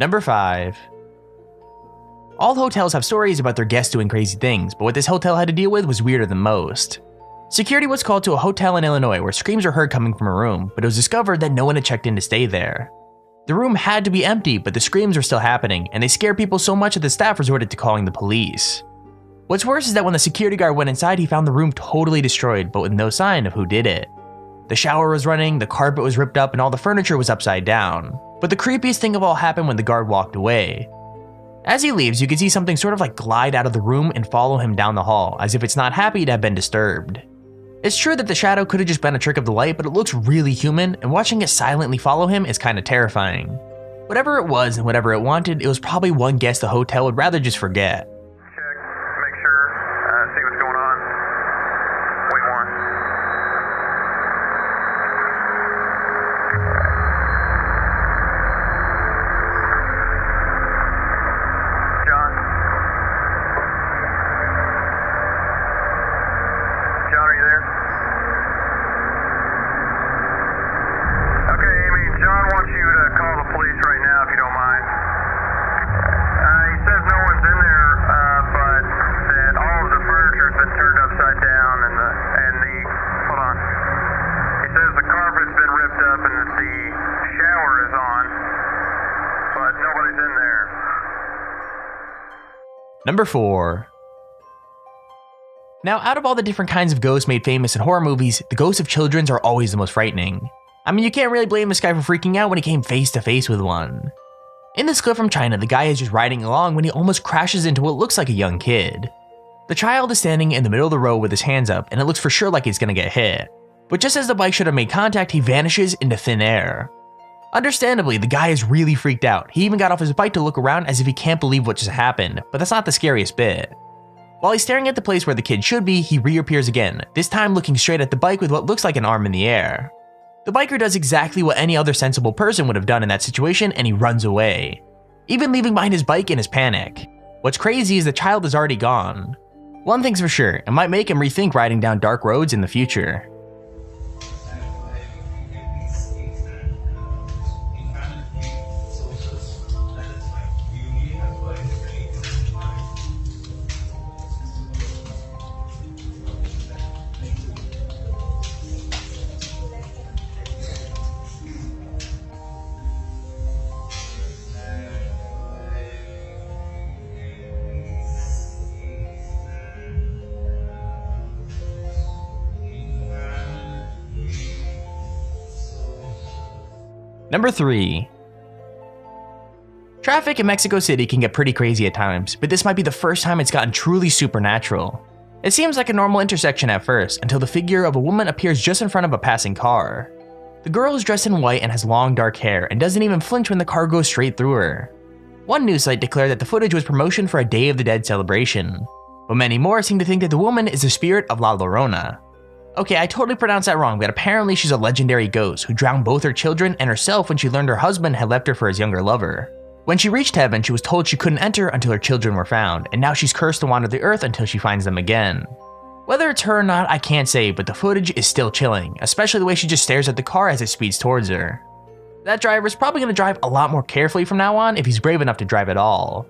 Number 5. All hotels have stories about their guests doing crazy things, but what this hotel had to deal with was weirder than most. Security was called to a hotel in Illinois where screams were heard coming from a room, but it was discovered that no one had checked in to stay there. The room had to be empty, but the screams were still happening, and they scared people so much that the staff resorted to calling the police. What's worse is that when the security guard went inside, he found the room totally destroyed, but with no sign of who did it. The shower was running, the carpet was ripped up, and all the furniture was upside down. But the creepiest thing of all happened when the guard walked away. As he leaves, you can see something sort of like glide out of the room and follow him down the hall, as if it's not happy to have been disturbed. It's true that the shadow could have just been a trick of the light, but it looks really human, and watching it silently follow him is kinda terrifying. Whatever it was and whatever it wanted, it was probably one guest the hotel would rather just forget. Check, make sure, see what's going on. Wait one. John? John, are you there? Okay, Amy, John wants you to call the police right now if you don't mind. He says no one's in there, but that all of the furniture's been turned upside down and the hold on. He says the carpet's been ripped up and that the shower is on, but nobody's in there. Number 4. Now, out of all the different kinds of ghosts made famous in horror movies, the ghosts of children are always the most frightening. I mean, you can't really blame this guy for freaking out when he came face to face with one. In this clip from China, the guy is just riding along when he almost crashes into what looks like a young kid. The child is standing in the middle of the road with his hands up, and it looks for sure like he's gonna get hit. But just as the bike should have made contact, he vanishes into thin air. Understandably, the guy is really freaked out. He even got off his bike to look around as if he can't believe what just happened, but that's not the scariest bit. While he's staring at the place where the kid should be, he reappears again, this time looking straight at the bike with what looks like an arm in the air. The biker does exactly what any other sensible person would have done in that situation, and he runs away, even leaving behind his bike in his panic. What's crazy is the child is already gone. One thing's for sure, it might make him rethink riding down dark roads in the future. Number 3. Traffic in Mexico City can get pretty crazy at times, but this might be the first time it's gotten truly supernatural. It seems like a normal intersection at first, until the figure of a woman appears just in front of a passing car. The girl is dressed in white and has long dark hair and doesn't even flinch when the car goes straight through her. One news site declared that the footage was promotion for a Day of the Dead celebration, but many more seem to think that the woman is the spirit of La Llorona. Okay, I totally pronounced that wrong, but apparently she's a legendary ghost who drowned both her children and herself when she learned her husband had left her for his younger lover. When she reached heaven, she was told she couldn't enter until her children were found, and now she's cursed to wander the earth until she finds them again. Whether it's her or not, I can't say, but the footage is still chilling, especially the way she just stares at the car as it speeds towards her. That driver is probably going to drive a lot more carefully from now on if he's brave enough to drive at all.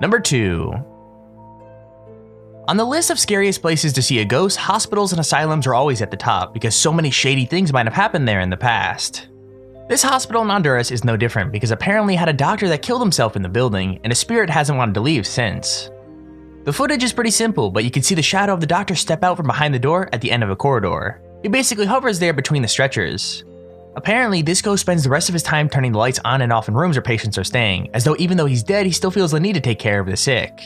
Number 2. On the list of scariest places to see a ghost, hospitals and asylums are always at the top because so many shady things might have happened there in the past. This hospital in Honduras is no different because apparently it had a doctor that killed himself in the building, and a spirit hasn't wanted to leave since. The footage is pretty simple, but you can see the shadow of the doctor step out from behind the door at the end of a corridor. He basically hovers there between the stretchers. Apparently, this ghost spends the rest of his time turning the lights on and off in rooms where patients are staying, as though even though he's dead, he still feels the need to take care of the sick.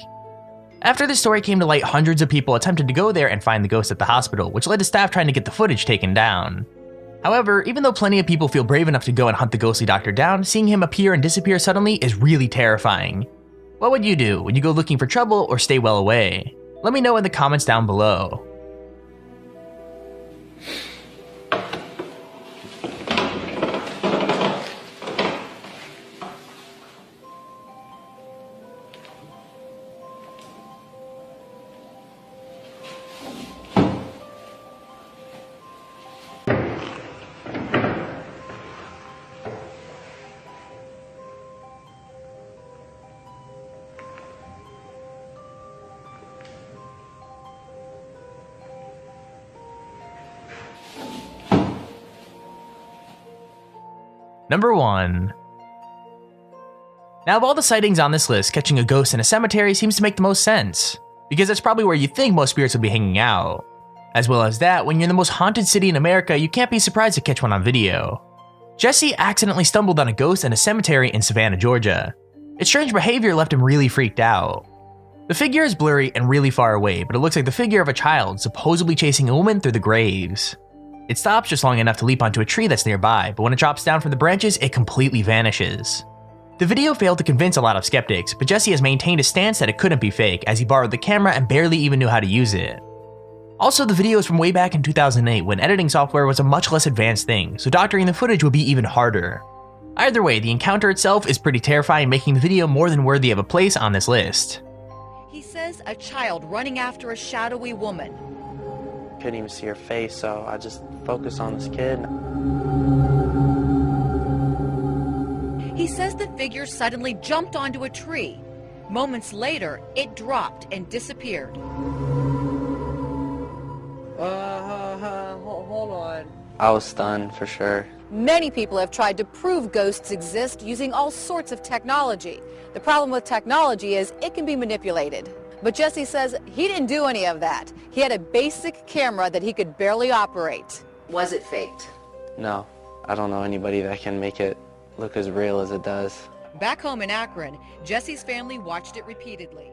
After this story came to light, hundreds of people attempted to go there and find the ghost at the hospital, which led to staff trying to get the footage taken down. However, even though plenty of people feel brave enough to go and hunt the ghostly doctor down, seeing him appear and disappear suddenly is really terrifying. What would you do? Would you go looking for trouble or stay well away? Let me know in the comments down below. Number 1. Now of all the sightings on this list, catching a ghost in a cemetery seems to make the most sense, because that's probably where you think most spirits would be hanging out. As well as that, when you're in the most haunted city in America, you can't be surprised to catch one on video. Jesse accidentally stumbled on a ghost in a cemetery in Savannah, Georgia. Its strange behavior left him really freaked out. The figure is blurry and really far away, but it looks like the figure of a child supposedly chasing a woman through the graves. It stops just long enough to leap onto a tree that's nearby, but when it drops down from the branches, it completely vanishes. The video failed to convince a lot of skeptics, but Jesse has maintained a stance that it couldn't be fake, as he borrowed the camera and barely even knew how to use it. Also, the video is from way back in 2008 when editing software was a much less advanced thing, so doctoring the footage would be even harder. Either way, the encounter itself is pretty terrifying, making the video more than worthy of a place on this list. He says a child running after a shadowy woman. Couldn't even see her face, so I just focused on this kid. He says the figure suddenly jumped onto a tree. Moments later, it dropped and disappeared. Hold on. I was stunned for sure. Many people have tried to prove ghosts exist using all sorts of technology. The problem with technology is it can be manipulated. But Jesse says he didn't do any of that. He had a basic camera that he could barely operate. Was it faked? No, I don't know anybody that can make it look as real as it does. Back home in Akron, Jesse's family watched it repeatedly.